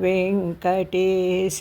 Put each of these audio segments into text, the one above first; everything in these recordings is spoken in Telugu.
వెంకటేశాయ.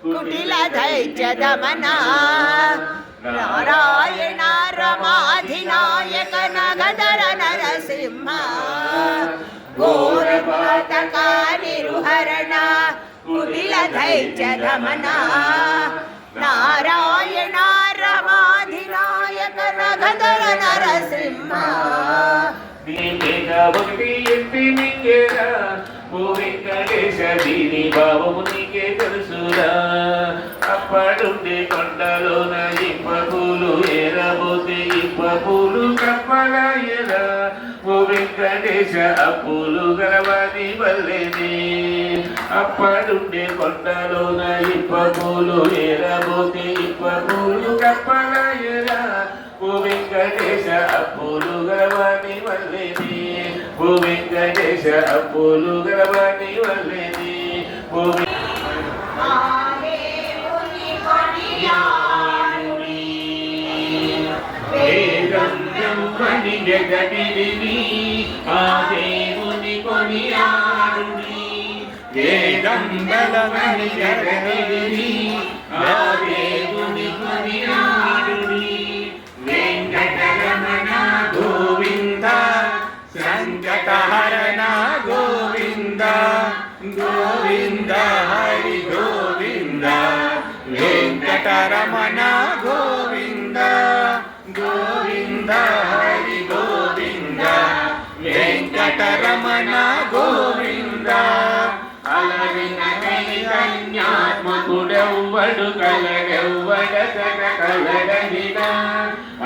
कुटिल धैर्य दमना नारायण रमाधिनायक नगधर नरसिंह నరసింహ ఘోరపాతక నిరుహరణ కుటిల దైత్య దమన నారాయణ రమాధినాయక నగధర నరసింహ ఓ వెంకటేశ దీని భావము నీకే తెలుసురా అప్పడుండే కొండలోన ఇప్ప పూలు ఏరబోతే ఇప్ప పూలు కప్పలాయరా ఓ వెంకటేశ అప్పులు గలవాది వల్లేనే అప్పడుండే కొండలోన ఇప్ప పూలు ఏరబోతే ఇప్ప పూలు కప్పలాయరా ఓ వెంకటేశ అప్పులు గలవాది వల్లేనే ఓ వెంకటేశ అప్పులు గలవాది వల్లేనే ఓ వేదమణి జగదిని ఆ దేవుని కొనియాడుని వేదంబలమణి జగదిని ఆ దేవుని కొనియాడుని వెంకటరమణ గోవింద సంకటహరణ గోవింద గోవింద హరి గోవింద వెంకటరమణ గోవింద గోవింద హరి గోవింద వెంకటరమణ గోవింద అలరిన కన్యాత్మకుడెవ్వడు కలడెవ్వడ సక కలడనిన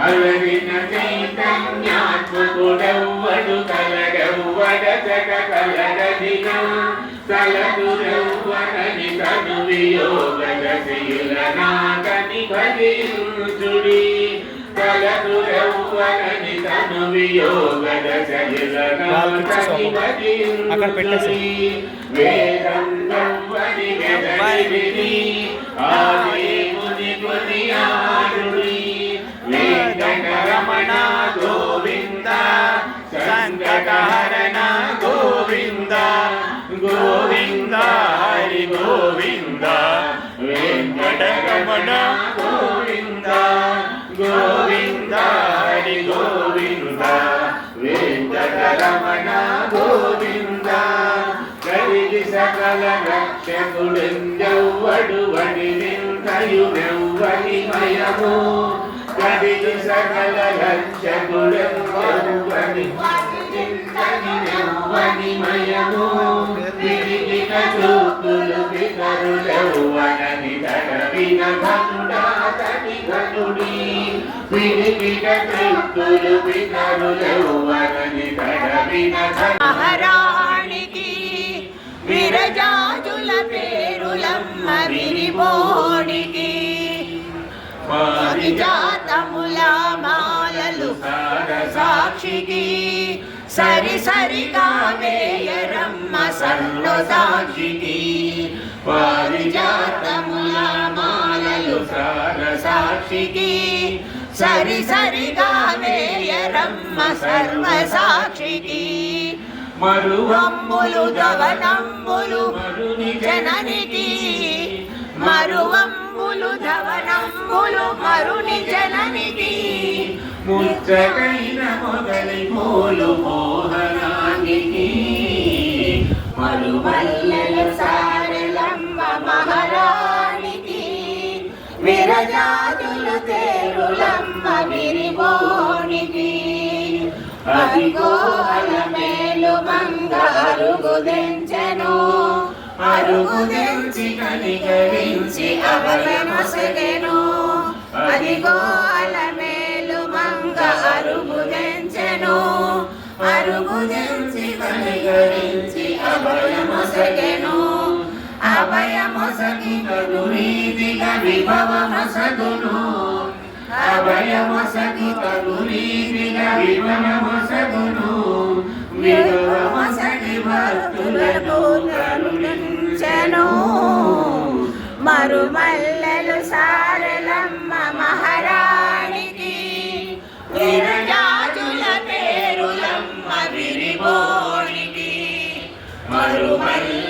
అలరిన చైతన్యాత్మకుడెవ్వడు కలడెవ్వడ సక కలడనిన సలదురెవ్వడని తను వియోగదశయుల నాకని భజించుడి సలదురెవ్వడని తను వియోగదశయుల నాకని భజించుడి వేదంగవ్వని వెదడిని ఆ దేవుని కొనియాడుడి వెంకటరమణ గోవింద సంకటహరణ గోవింద గోవింద హరి గోవింద వెంకటరమణ గోవింద గోవింద హరి గోవింద వెంకటరమణ గోవింద కలిగి సకల రక్షకుడెవ్వడు వడి నిందయునెవ్వని మయము కలిగి సకల రక్షకుడెవ్వడు వడి నిందయునెవ్వని మయము విరిగిన చూపులు వికరులెవ్వనని తడవిన ఘనుడాతని ఘనుడి విరిగిన చూపులు వికరులెవ్వనని తడవిన మహారాణికి విరజాజుల పేరులమ్మ విరిబోడికి పారిజాతముల మాలలు సాక్షికి సరి సరిగా వేయరమ్మ సర్వ సాక్షికి పారిజాతముల మాలలు సాక్షికి సరి సరిగా వేయరమ్మ సర్వ సాక్షికి మరువంబులు ధవనంబులు జననికి మరువంబులు ధవనంబులు మరుని జననికి ముచ్చటైన మొదలి పూలు మోహనానికి మరుమల్లెలు సారెలమ్మ మహారాణికి విరజాజులు తేరులమ్మ విరిబోనికి అదిగో అలమేలు మంగ అరుగుదెంచెను అరుగుదెంచి కనికరించి అభయమొసగెను అదిగో అలమేలు మంగ అరుగుదెంచెను అరుగుదెంచి కనికరించి అభయమొసగెను అభయమొసగి కరుణీతిగా విభవమొసగును అభయమొసగి కరుణీతిగా విభవమొసగును విభవమొసగి భక్తులకు కరుణించెను మరుమల్లెలు సారెలమ్మ మహారాణికి విరజాజుల పేరులమ్మ విరిబోనికి మరుమల్ల